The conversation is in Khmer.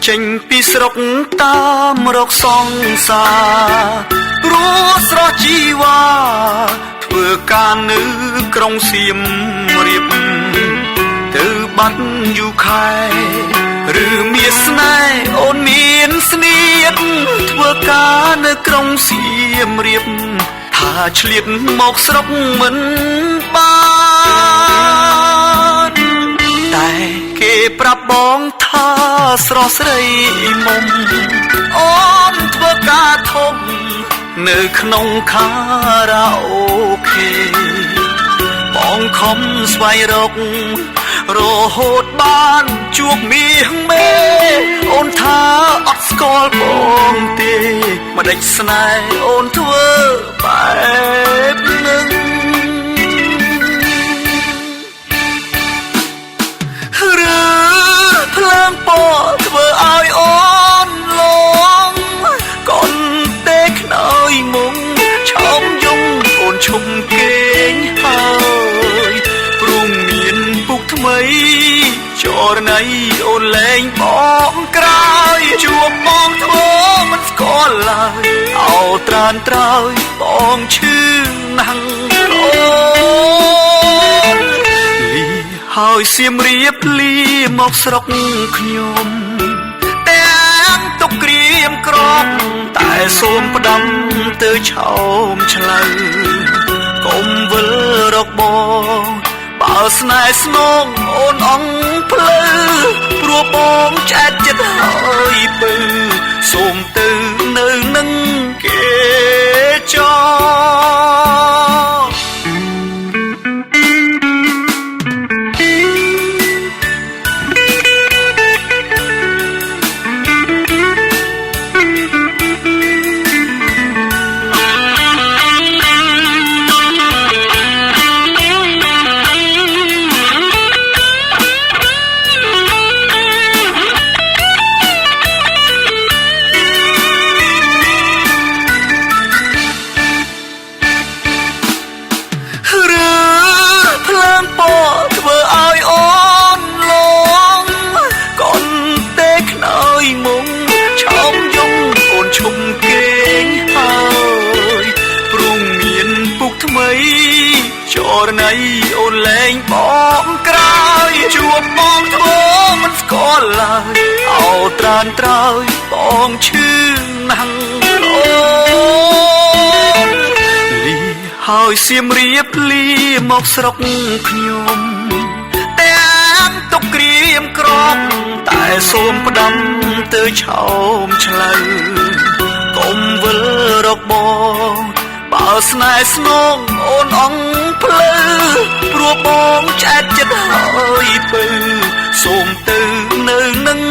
ចេញពីស្រុកតាមរកសង្សារព្រោះស្រស់ជីវ៉ាធ្វើការនៅក្រុងសៀមរាបទៅបាត់យូខែឬមានស្នេហ៍អូនមានស្នៀតធ្វើការនៅក្រុងសៀមរាបថាឆ្លៀតមកស្រុកមិនបានតែគេប្រាប់បងថាស្រស់ស្រីមុំអូនធ្វើការធំនៅក្នុងខារ៉ាអូខេបងខំស្វែងរករហូតបានជួបមាសមេអូនថាអត់ស្គាល់បងទេម្ដេចស្នេហ៍អូនធ្វើបែបនឹងឬភ្លើងពណ៌ធ្វើឲ្យអូនលងកូនទេខ្នើយមុំឆោមយំអូនឈុំគេងហើយព្រមមានពុកថ្មីចរណៃអូនលែងបងក្រោយជួបបងធ្វើមិនស្គាល់ឡើយអោត្រានត្រើយបងឈឺណាស់អូនលីហើយសៀមរាបលីមកស្រុកខ្ញុំទាំងទុកក្រៀមក្រំតែសូមផ្ដាំទៅឆោមឆ្លៅកុំវិលរកបងបើស្នេហ៍ស្នងអូនអង្គភ្លឺព្រោះបងឆ្អែតចិត្តហើយពើសូមទៅនៅនឹងគេចោចរណៃអូនលែងបងក្រោយជួបបងធ្វើមិនស្គាល់ឡើយអោត្រានត្រើយបងឈឺណាស់អូនលីហើយសៀមរាបលីមកស្រុកខ្ញុំទាំងទុកក្រៀមក្រំតែសូមផ្ដាំទៅឆោមឆ្លៅកុំវិលរកបងបើស្នេហ៍ស្នងអូនអង្គភ្លឺព្រោះបងឆ្អែតចិត្តហើយពើសូមទៅនៅនឹង